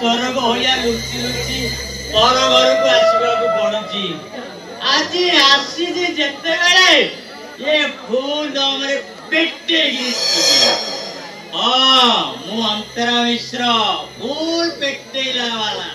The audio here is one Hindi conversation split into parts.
चोर भैया लुचि लुचि पर घर को आसवाक पड़ुची आज आसी जेते बेले ये फूल दमरे पेटे हाँ मु अंतरा मिश्र फूल पेटेला वाला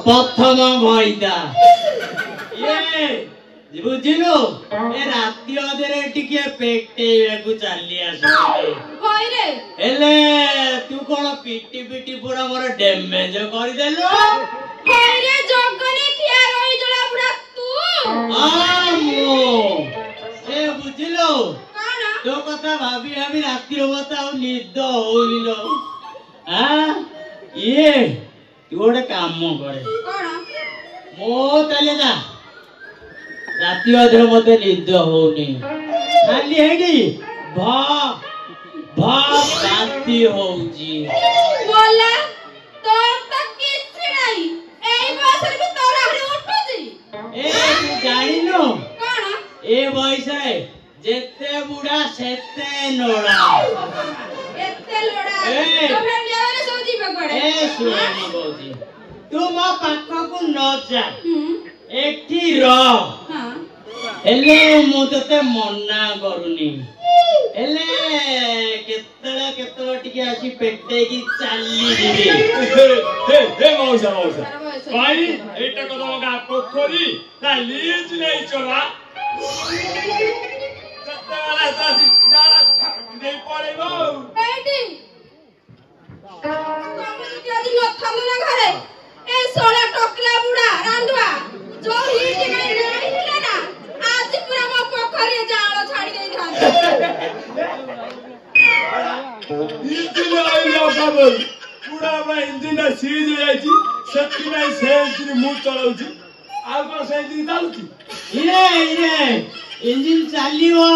प्रथम भईदा ये बुझिलु ए राति अधरे टिके पेटेइବାକୁ चाली आसु होय रे एले तू कोन पिटी पिटी पूरा मोर डैमेज कर देलो होय रे जगने खिया रही जला पूरा तू आमो ए बुझिलु कोन तो कथा भाबी भाबी राति होता निद होइलो हां ये तू गोटे काम करे मो ताले ना राति अधे मते निद होनी खाली हेडी भा भा शांति होउजी बोला तोर तक किछ नहीं एई बसर भी तोरा हरे उठुजी ए तू जानि नो कोन ए बयसरे जेते बुढ़ा सेते नोड़ा एते लोड़ा तो फ्रेंड यारे सोजी पकड़े ए सुनी बोजी तू मो पाखा को न जा एठी रह हेले मु तते मना करूनी हेले केतला केतला टिके आसी पेटे की चाली दिबे हे मौसा भाई एटा को तम गा पोखरी ता लीज नहीं चला सत्ताला सासी डाला दे पड़ेबो एटी कमल इत्यादि न थालो ना घरे ए सोला टोकला बुढ़ा रांडवा जो हिट में नहीं हिला ना आज पूरा मो पोखरी जालो छाड़ी दे था इंजिन आइला बाबू पूरा बा इंजिन सीज हो जाई छी सत्ती नहीं से इंजिन मु चलाउ छी आ को से इंजिन चालू छी इरे इंजिन चालिवो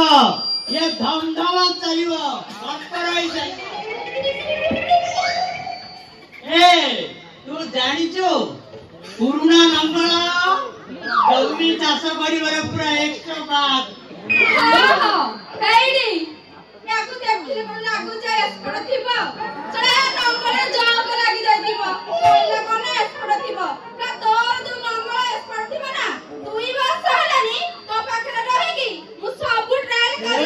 ये धमधमा चालिवो अटपराई जाई ए तू जानिचो पुरुना नंगल जल्दी चाष करिबार पूरा एक्स्ट्रा बात हेडी याकु देखिले मन लागु जाय स्पड थिबो चला नंगले जॉब लागि जाइतिबो कइला कोने स्पड थिबो ना तोर जो नंगल स्पड थिबो ना तुई बस हलानी तो पाखरे रहिगी मु सब ट्रायल करि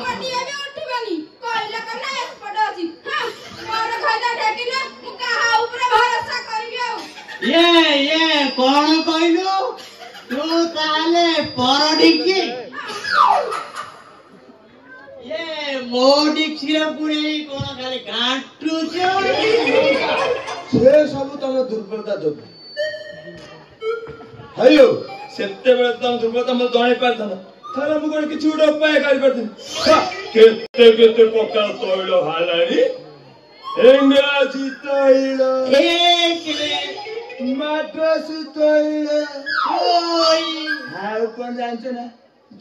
पटिए भी उठिबनी कइला कोने स्पड अछि हां मोर खैदा ठेकिना मु कहा ऊपर भरोसा करियो ये कौन कहलु तू ताले परडिकी ये मोडी छिरा पुरे कोन खाली गांटू छो से सब तम दुर्बलता जोग हयो सेते बेले तम दुर्बलता म जणे पारथन थाला मु कोन किछु उडा उपाय करि परथिन केते केते पका तोइल हालानी इंग्राजी तोइल एकले माद्रास तोइल ओई हाउ कोन जानछ ना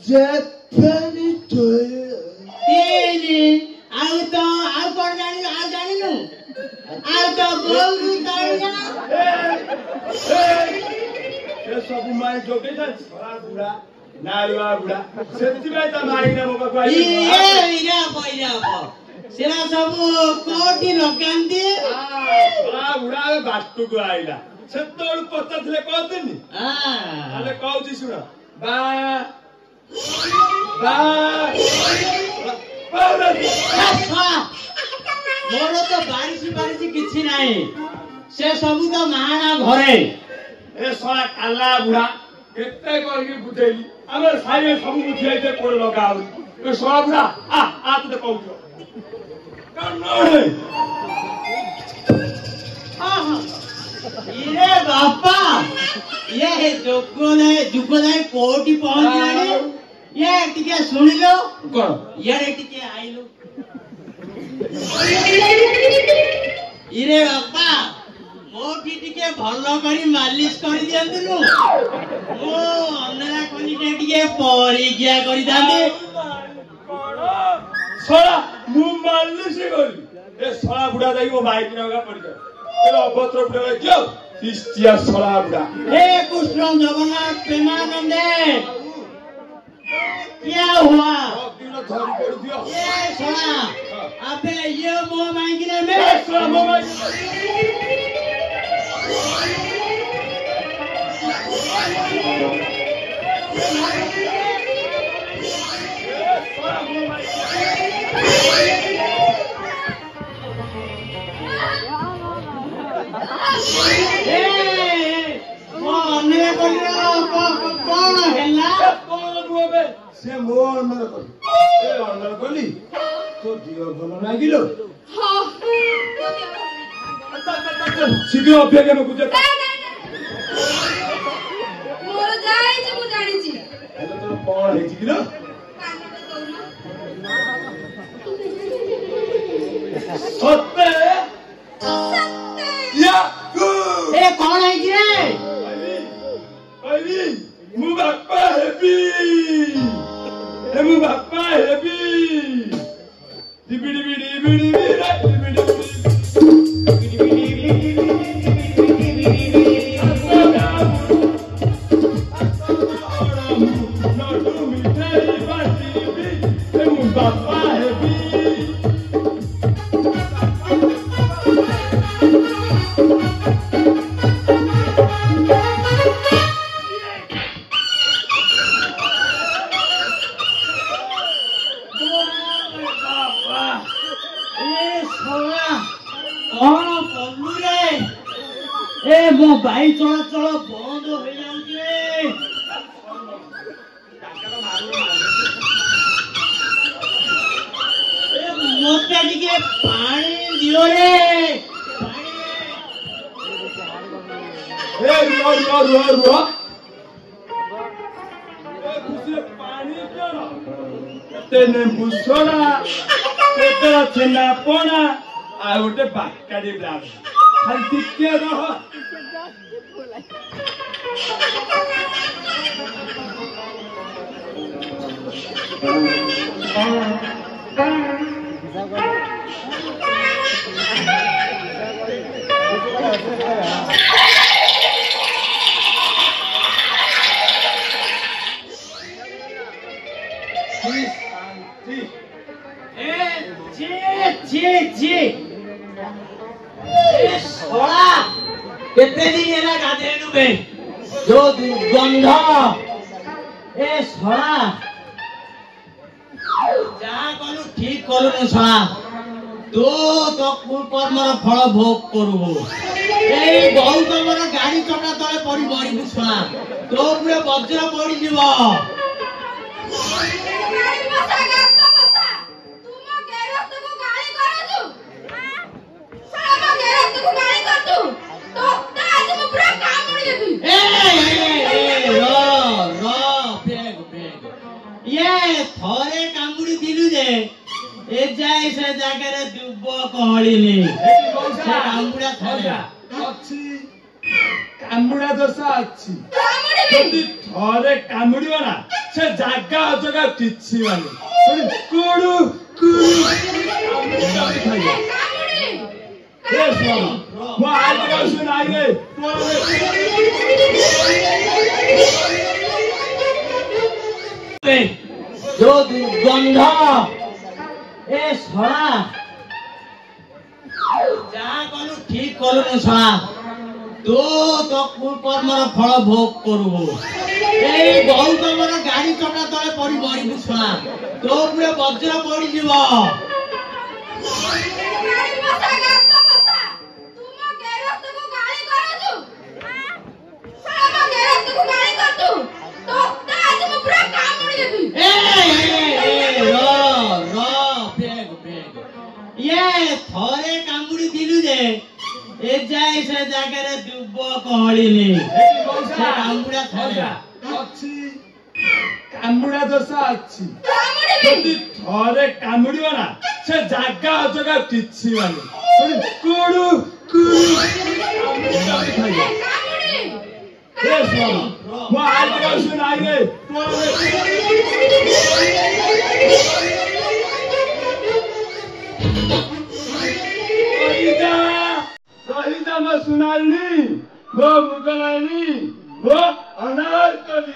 जापानी तोइल तेरी आउ कोन जानिनु आउ तो गोलू तोइल ये सब माई जोके था छोरा बुढ़ा नालुआ बुढ़ा सेति में त मारी ना मोका कोई ये इरा पइरा सेरा सब कोटी लगांदी छोरा बुढ़ा बाटू को आइला सेतोल पत्ता थले कहतनी हां अरे कहउची सुन बा बा मोर तो बारिश किछि नाही से सब तो महाना घरे ए सोला काला बुढ़ा केते करके बुझेली हमर साइए सब बुझाइते कोन लगाउ ए सोला बुढ़ा आ तू तो कहउछ कन्नड़े हां इरे बापा ये जुगोदय कोटी पहुंच गए ये टिके सुन लो कोन यार टिके आइलो इरे बापा मोटी टिके भलो करी मालिश करी दियंतु मो अंदरा कोनी टिके परीक्षा करी दांते सोला मु मालिश करी ए सोला बुढ़ा जाई वो बाइक नगा पड़ गया ए अभद्र बुढ़ा क्यों इस्तिया सोला बुढ़ा हे कृष्ण जगन्नाथ प्रेमानंदे क्या हुआ दिनो धरी कर दियो ये सोना अबे ये मो मांगने में ए सोला मो माई कौन हैला से मो अंदर कर ए अंदर कली तो दियो भलो लागिलो हां शीघ्र अभ्यास में कुछ मोर जाई जे मु जानि छी हेलो तो कोन हे छी ना सत्ते या ए कौन है कि रे अली मु बापा हेबी ए मु बापा हेबी डिबिडी बिडी बिडी डिबिडी ମୋ ବାୟୁ ଚଳାଚଳ ବନ୍ଦ ହେଇଯାଉଛି ରେ। ମତେ ଟିକେ ପାଣି ଦିଅ ରେ। ରୁହ ପାଣି କେତେ ନେମ୍ବୁ ସୋଡ଼ା କେତେ ଛେନା ପଣା ଆଉ ଗୋଟେ ବାକାଡି ବ୍ରାଉନ୍ ଖାଲି ଟିକେ ରହ। केते दिन है गाधेनु बे जो दुर्गंध ए सड़ा जा कलु ठीक कलु न सड़ा तो कर्मर फल भोग करू ए बहुत मोर गाड़ी चका तले पड़ी मरिबु सड़ा तो पूरे वज्र पड़ी जीव थरे कामुड़ी दिलु जे ए जाय से जागरे दुब कहलिनी कामुड़ा थरे अच्छी कामुड़ा दोषा अच्छी यदि थरे कामुड़िबो ना से जागा जगह किछि माने कुडु कुडु खाइए ए सुन मो आज सुन आई रे जो दुर्गंध ए सड़ा जा कलु ठीक कलु न सड़ा तो कर्मर फल भोग करू ए बहुत मोर गाड़ी चका तले पड़ी मरिबु सड़ा तो पूरे वज्र पड़ी जीव थरे कामुड़ी दिलु जे ए जाय से जागरे दुब कहलिनी कामुड़ा थरे अच्छी कामुड़ा दोषा अच्छी यदि थरे कामुड़िबो ना से जागा जगह किछि माने कुडु कुडु खाइए ए सुन मो आज सुन आई रे Rahida Masunalni, Go Mugalani, Go Anarkali.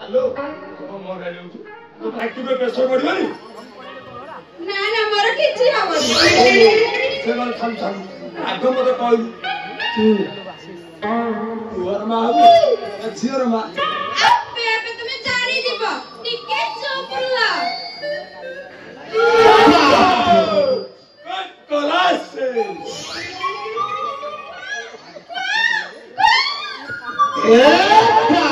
Hello मोर गाड़ी उठू तो एक्टिव प्रेशर पड़िबनी ना ना मोर किछि हबनी से मन खाम खाम आगो मते कहू तुअर मा हबो झियर मा अबे अबे तुमे जानी जीव टिके चुप रह कलास ए